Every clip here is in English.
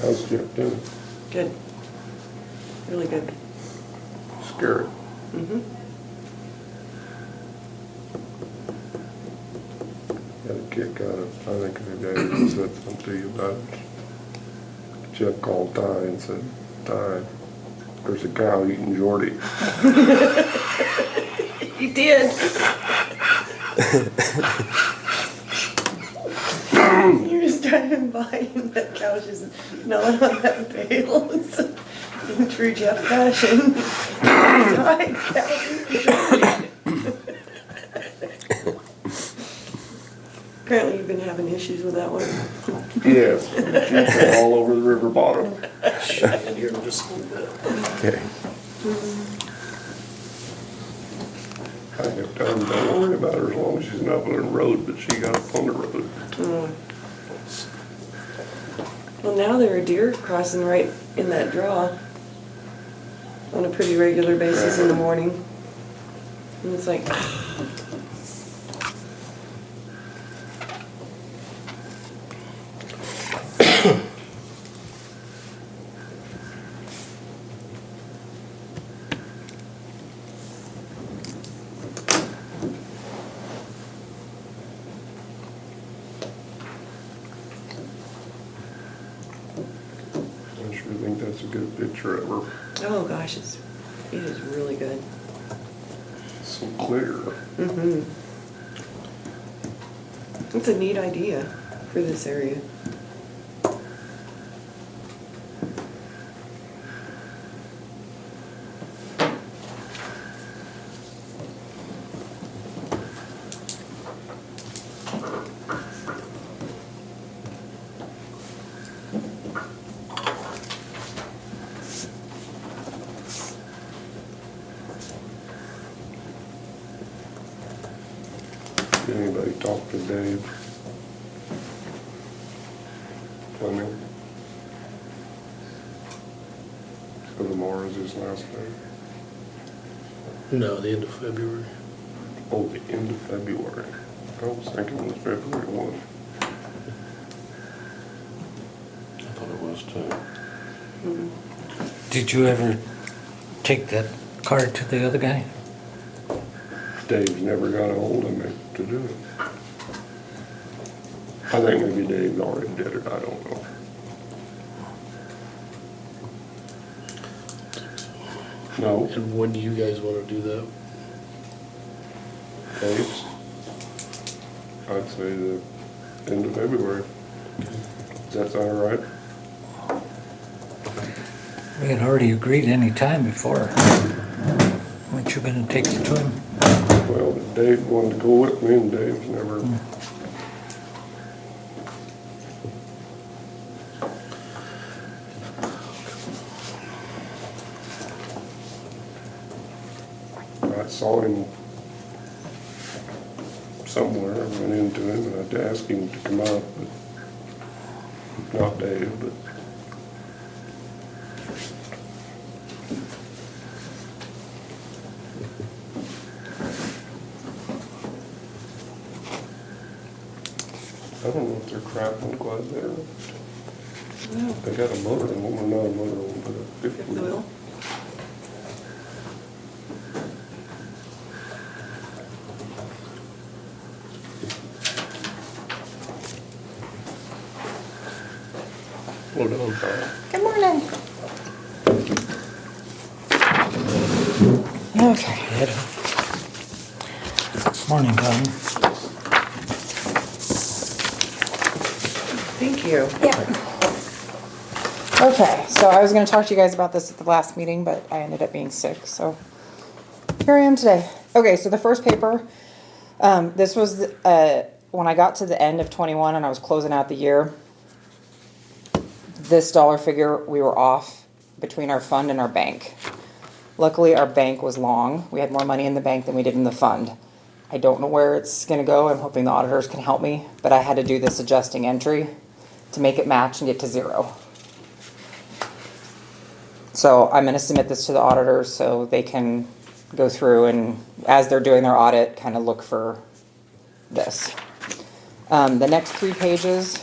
How's Jeff doing? Good. Really good. Scary. Mm-hmm. Got a kick out of, I think maybe I said something to you about it. Jeff called Ty and said, Ty, there's a cow eating Jordy. You did. You were just driving by and that cow was just gnawing on that bale. In true Jeff fashion. Died, cow. Apparently you've been having issues with that one. Yes, she's been all over the river bottom. And here just a little bit. Okay. I have told her, don't worry about her as long as she's not on the road, but she got up on the road. Well, now there are deer crossing right in that draw on a pretty regular basis in the morning. And it's like, I sure think that's a good picture of her. oh gosh, it is really good. So clear. Mm-hmm. It's a neat idea for this area. Did anybody talk to Dave Fleming? So tomorrow's his last day. No, the end of February. Oh, the end of February. I was thinking it was February 1. I thought it was too. Mm-hmm. Did you ever take that card to the other guy? Dave's never got a hold of me to do it. I think maybe Dave already did it, I don't know. No, And when do you guys want to do that? Dave's. I'd say the end of February. Does that sound all right? We had already agreed any time before. Weren't you gonna take it to him? Well, Dave wanted to go with me and Dave's never. I saw him somewhere, I went into him and I asked him to come out, but not Dave, but. I don't know if they're crapping quite there. No. They got a motor home, or not a motor home, but a fifth Fifth wheel. wheel. Hold on, Tom. Good morning. Okay. Morning, Don. Thank you. Yeah. Okay, so I was gonna talk to you guys about this at the last meeting, but I ended up being sick, so here I am today. Okay, so the first paper, this was, when I got to the end of 21 and I was closing out the year, this dollar figure, we were off between our fund and our bank. Luckily, our bank was long. We had more money in the bank than we did in the fund. I don't know where it's gonna go. I'm hoping the auditors can help me, but I had to do this adjusting entry to make it match and get to zero. So I'm gonna submit this to the auditors so they can go through and, as they're doing their audit, kind of look for this. The next 3 pages,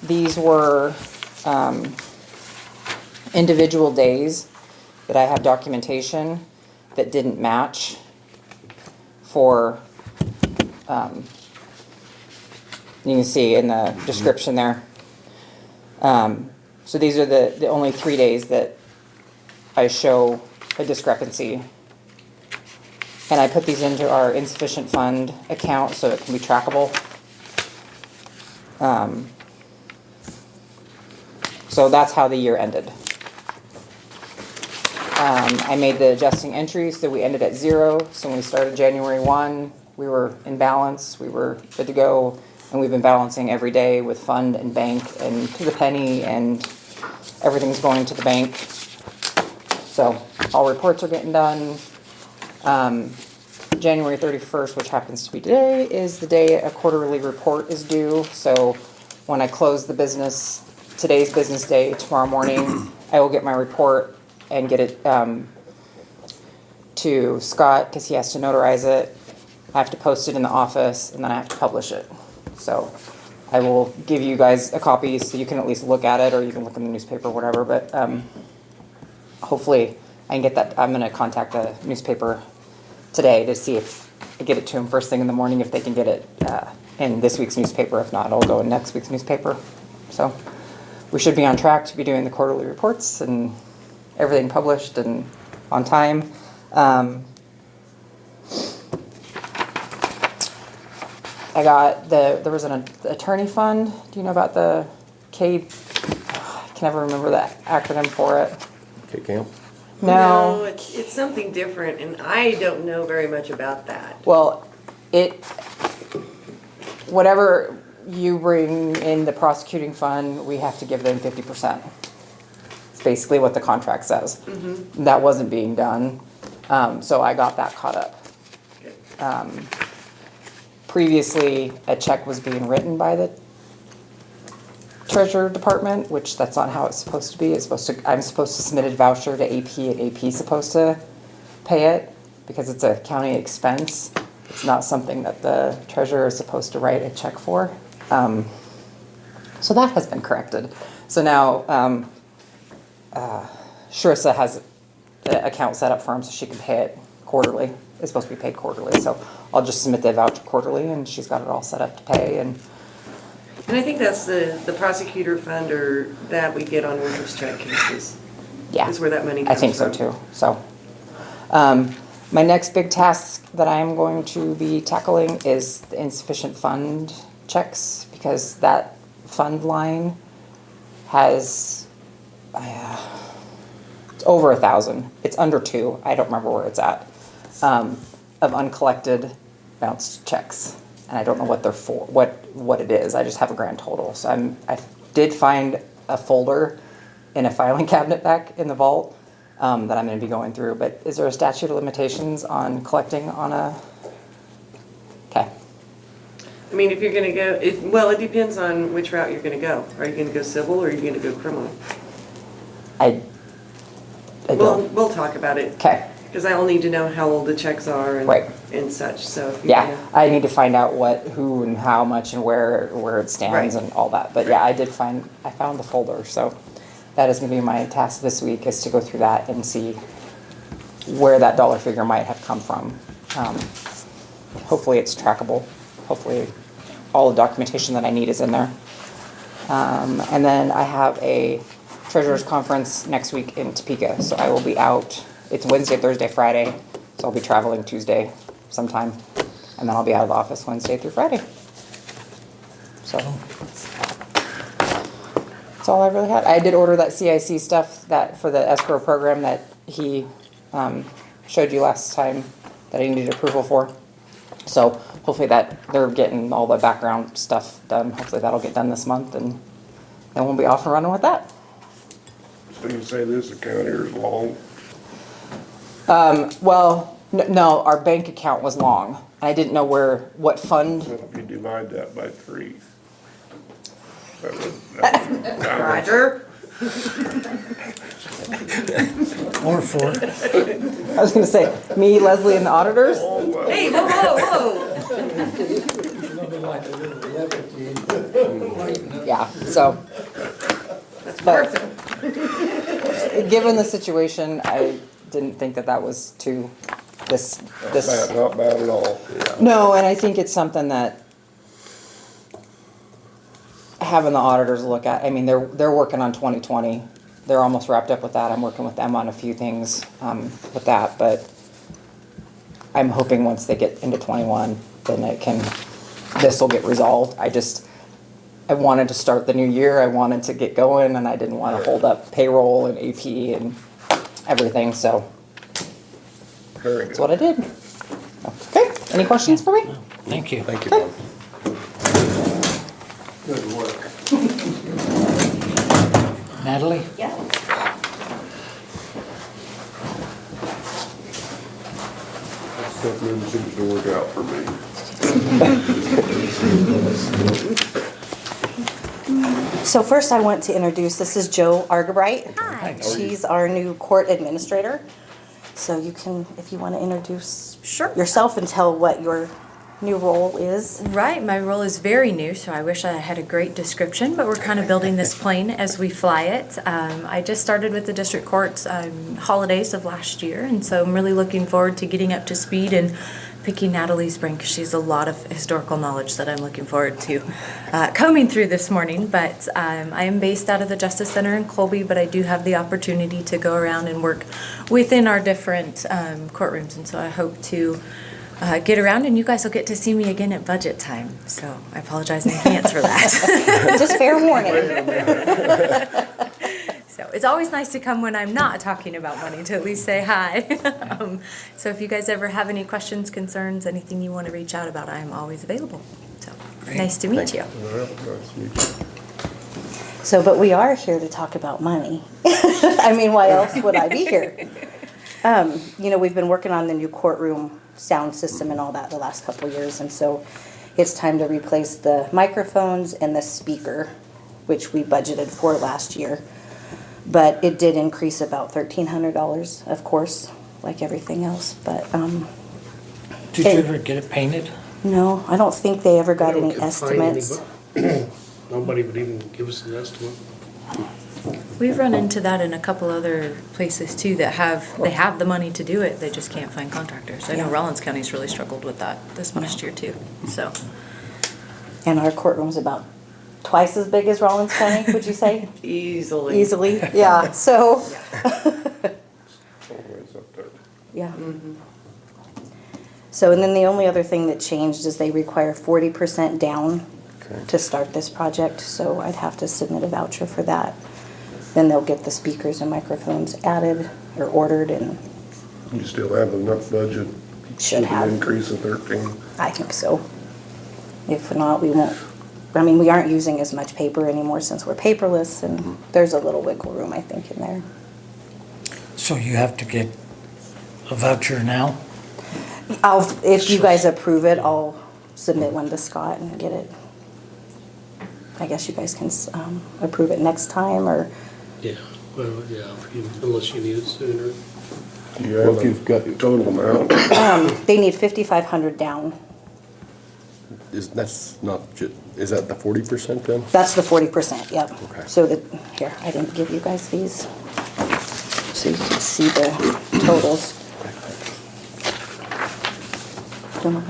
these were, individual days that I have documentation that didn't match for, you can see in the description there. So these are the only 3 days that I show a discrepancy. And I put these into our insufficient fund account so it can be trackable. So that's how the year ended. I made the adjusting entries, so we ended at 0. So when we started January 1, we were in balance, we were good to go, and we've been balancing every day with fund and bank and to the penny, and everything's going to the bank. So all reports are getting done. January 31st, which happens to be today, is the day a quarterly report is due. So when I close the business, today's business day, tomorrow morning, I will get my report and get it to Scott because he has to notarize it. I have to post it in the office, and then I have to publish it. So I will give you guys a copy so you can at least look at it, or you can look in the newspaper or whatever. But hopefully I can get that. I'm going to contact the newspaper today to see if I get it to them first thing in the morning, if they can get it in this week's newspaper. If not, it'll go in next week's newspaper. So we should be on track to be doing the quarterly reports and everything published and on time. I got there was an attorney fund. Do you know about the I can never remember the acronym for it. K-Camp? No. It's something different, and I don't know very much about that. Well, whatever you bring in the prosecuting fund, we have to give them 50%. It's basically what the contract says. That wasn't being done, so I got that caught up. Previously, a check was being written by the Treasurer Department, which that's not how it's supposed to be. I'm supposed to submit a voucher to AP, and AP's supposed to pay it because it's a county expense. It's not something that the treasurer is supposed to write a check for. So that has been corrected. So now Sharissa has an account set up for him so she can pay it quarterly. It's supposed to be paid quarterly. So I'll just submit the voucher quarterly, and she's got it all set up to pay. And And I think that's the prosecutor fund or that we get on workers' strike cases. yeah, Is where that money I comes think so from. too. So my next big task that I am going to be tackling is the insufficient fund checks, because that fund line has it's over 1,000. It's under 2. I don't remember where it's at, of uncollected bounced checks, and I don't know what they're for, what it is. I just have a grand total. So I did find a folder in a filing cabinet back in the vault that I'm going to be going through. But is there a statute of limitations on collecting on a? Okay. I mean, if you're gonna go, it depends on which route you're gonna go. Are you gonna go civil or are you gonna go criminal? I don't. We'll talk about it. Okay. Because I'll need to know how old the checks are and, Right. and such, so. if you're Yeah, gonna- I need to find out who and how much and where it stands Right. and all that. But yeah, I found the folder, so that is gonna be my task this week, is to go through that and see where that dollar figure might have come from. Hopefully it's trackable. Hopefully all the documentation that I need is in there. And then I have a treasurer's conference next week in Topeka, so I will be out. It's Wednesday, Thursday, Friday, so I'll be traveling Tuesday sometime, and then I'll be out of the office Wednesday through Friday. So that's all I really had. I did order that CIC stuff that for the escrow program that he showed you last time that I needed approval for. So hopefully that they're getting all the background stuff done. Hopefully that'll get done this month, and then we'll be off and running with that. So you say this account here is long? Well, no, our bank account was long. I didn't know what fund. Well, if you divide that by 3. That would Roger? Or 4. I was gonna say, me, Leslie, and the auditors? Oh, well, Hey, whoa, whoa, whoa! like a little levity. Yeah, so. But given the situation, I didn't think that that was too, this. Not bad at all. No, and I think it's something that having the auditors look at, I mean, they're working on 2020. They're almost wrapped up with that. I'm working with them on a few things with that, but I'm hoping once they get into 21, then this will get resolved. I wanted to start the new year. I wanted to get going, and I didn't want to hold up payroll and AP and everything, so Very that's good. what I did. Okay, any questions for me? Thank you. Thank you, Okay. Bob. Good work. Natalie? Yeah. Something seems to work out for me. So first I want to introduce, this is Joe Argabright. Hi. She's our new court administrator. So you can, if you want to introduce Sure. yourself and tell what your new role is. Right, my role is very new, so I wish I had a great description, but we're kind of building this plane as we fly it. I just started with the district courts holidays of last year, and so I'm really looking forward to getting up to speed and picking Natalie's brain because she has a lot of historical knowledge that I'm looking forward to combing through this morning. But I am based out of the Justice Center in Colby, but I do have the opportunity to go around and work within our different courtrooms, and so I hope to get around, and you guys will get to see me again at budget time. So I apologize in advance for that. Just fair warning. So it's always nice to come when I'm not talking about money to at least say hi. So if you guys ever have any questions, concerns, anything you want to reach out about, I'm always available. So nice to meet you. Well, nice to meet you. So, but we are here to talk about money. I mean, why else would I be here? You know, we've been working on the new courtroom sound system and all that the last couple of years, and so it's time to replace the microphones and the speaker, which we budgeted for last year. But it did increase about $1,300, of course, like everything else. But Did you ever get it painted? no, I don't think they ever got any Couldn't find estimates. anybody. Nobody would even give us an estimate. We've run into that in a couple other places too that have the money to do it, they just can't find contractors. I know Yeah. Rollins County's really struggled with that this past year too, so. And our courtroom's about twice as big as Rollins County, would you say? Easily. Easily, yeah, so, Always up there. yeah. So, and then the only other thing that changed is they require 40% down to start this project, so I'd have to submit a voucher for that. Then they'll get the speakers and microphones added or ordered, and You still have enough budget? Should with an have. increase of 13? I think so. If not, we won't, I mean, we aren't using as much paper anymore since we're paperless, and there's a little wiggle room, I think, in there. So you have to get a voucher now? If you guys approve it, I'll submit one to Scott and get it. I guess you guys can approve it next time, or, Yeah, well, yeah, unless you need it sooner. Do you have you've got- a total amount? they need 5,500 down. Is that the 40% then? That's the 40%, yep. Okay. So that, here, I didn't give you guys these. So you can see the totals. I'm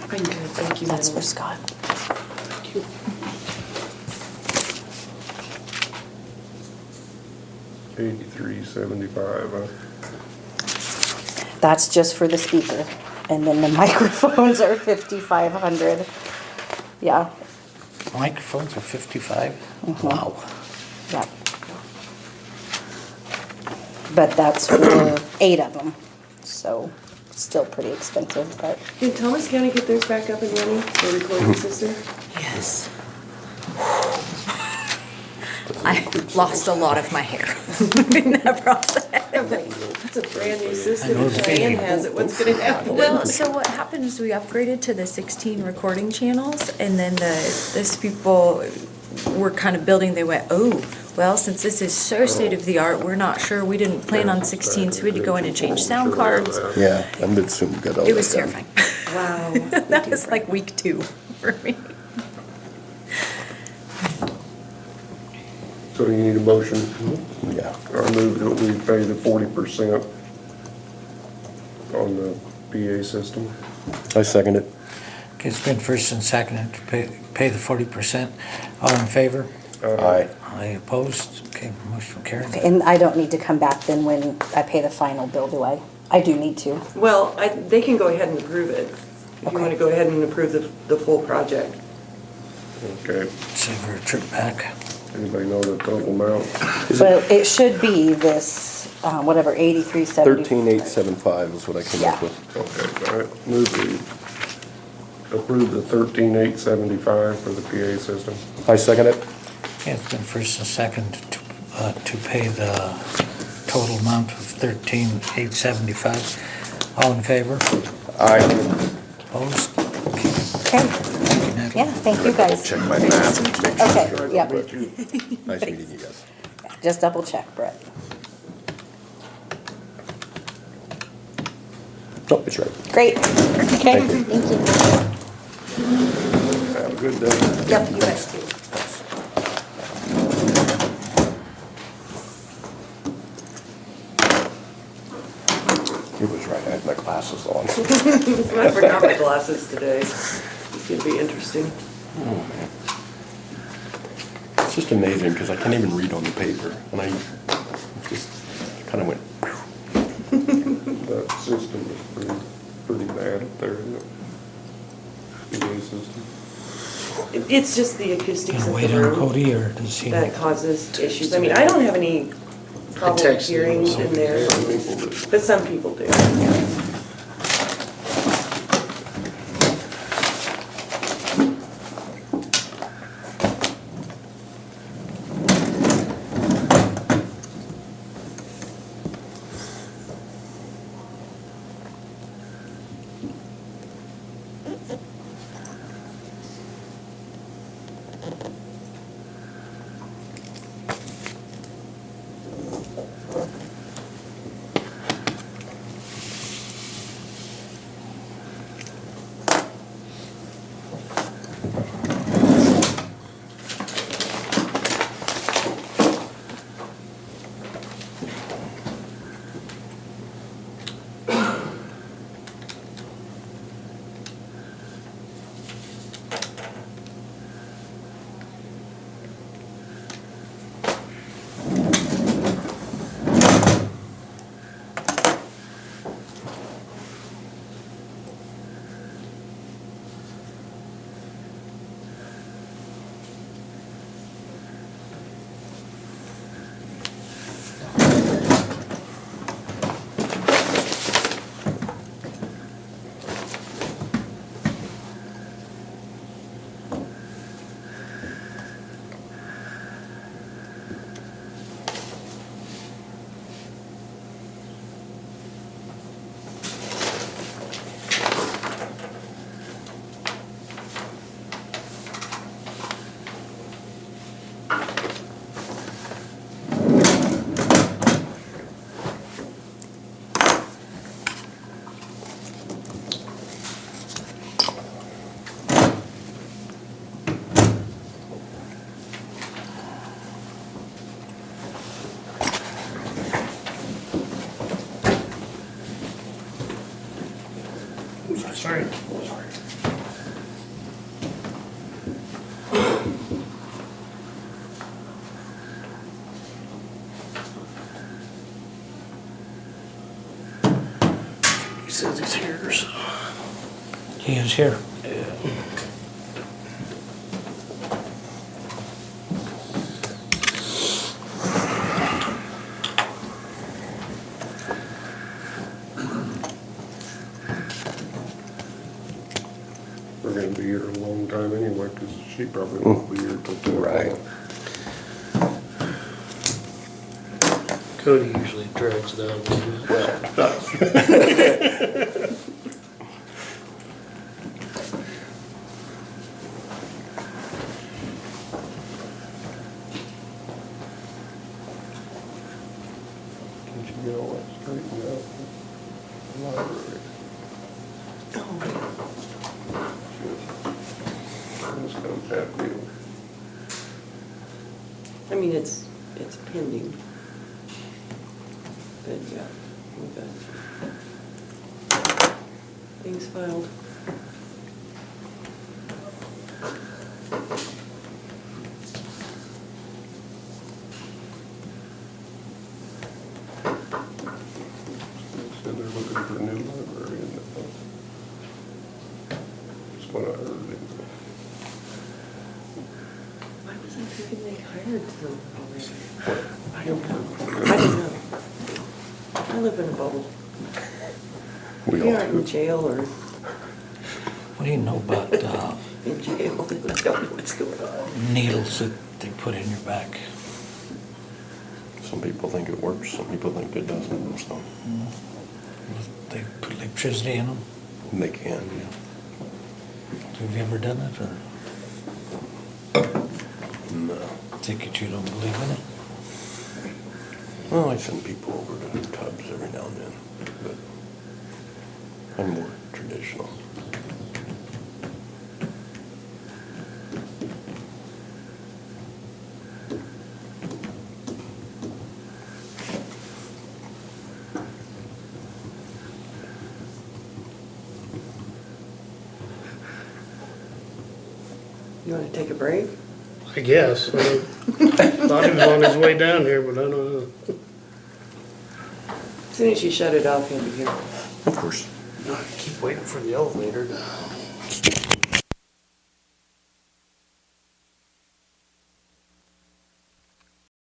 good, thank you. That's for Scott. Thank you. $83.75, huh? That's just for the speaker. And then the microphones are 5,500. Yeah, Microphones are 55? Wow. yeah. But that's for 8 of them, so still pretty expensive, but Did Thomas County get theirs back up and running, the recording system? Yes. I lost a lot of my hair in that process. That's a brand new system, I know and the Cheyenne feeling. has it, what's gonna happen? Well, so what happened is we upgraded to the 16 recording channels, and then this people were kind of building, they went, oh, well, since this is so state-of-the-art, we're not sure, we didn't plan on 16, so we had to go in and change sound cards. Yeah, I'm assuming we got all It was that done. terrifying. Wow. That was like week 2 for me. So you need a motion? Yeah. I move that we pay the 40% on the PA system. I second it. Okay, it's been first and seconded to pay the 40%. All in favor? Aye. I opposed? Okay, motion carried. And I don't need to come back then when I pay the final bill, do I? I do need to. Well, they can go ahead and approve it, if you want to go ahead and approve the full project. Okay, Save her a trip back. anybody know the total amount? So it should be this, whatever, 8370. 13,875 is what I came up Yeah. with. Okay, I move we approve the 13,875 for the PA system. I second it. Okay, it's been first and second to pay the total amount of 13,875. All in favor? Aye. Opposed? Okay, Okay, thank you, Natalie. yeah, thank you guys. Check my math. Make sure. Okay, yep, Nice meeting you guys. just double check, Brett. Oh, it's right. Great, okay, Thank you. thank you. Have a good day. Yep, you guys too. It was right. I had my glasses on. I forgot my glasses today. It's gonna be interesting. Oh, man. It's just amazing because I can't even read on the paper. And I just kind of went, That system is pretty bad up there, isn't it? PA system. It's just the acoustics Gonna of wait the on room Cody, or does he? that causes issues. I mean, I don't have any problem texted him, hearing so in there, Some people do. but some people do. Sorry. He says he's here, so. He is here. We're gonna be here a long time anyway, because she probably won't be here till 2 Right. o'clock. Cody usually drags it out a little bit. Did you get all that straightened out? Library. I mean, it's pending. But yeah, we got things filed. Said they're looking for a new librarian. That's what I heard. Why was I thinking they hired them already? I don't know. I don't know. I live in a bubble. We They all aren't in do. jail or What do you know about in jail. They don't know what's going on. needles that they put in your back? Some people think it works, some people think it doesn't, so They put electricity in them? they can, yeah. Have you ever done it, or No. think that you don't believe in it? Well, I send people over to Cubs every now and then, but I'm more traditional. You want to take a break? I guess. Thought he was on his way down here, but I don't know. As soon as you shut it off, he'll be here. Of course. I keep waiting for the elevator to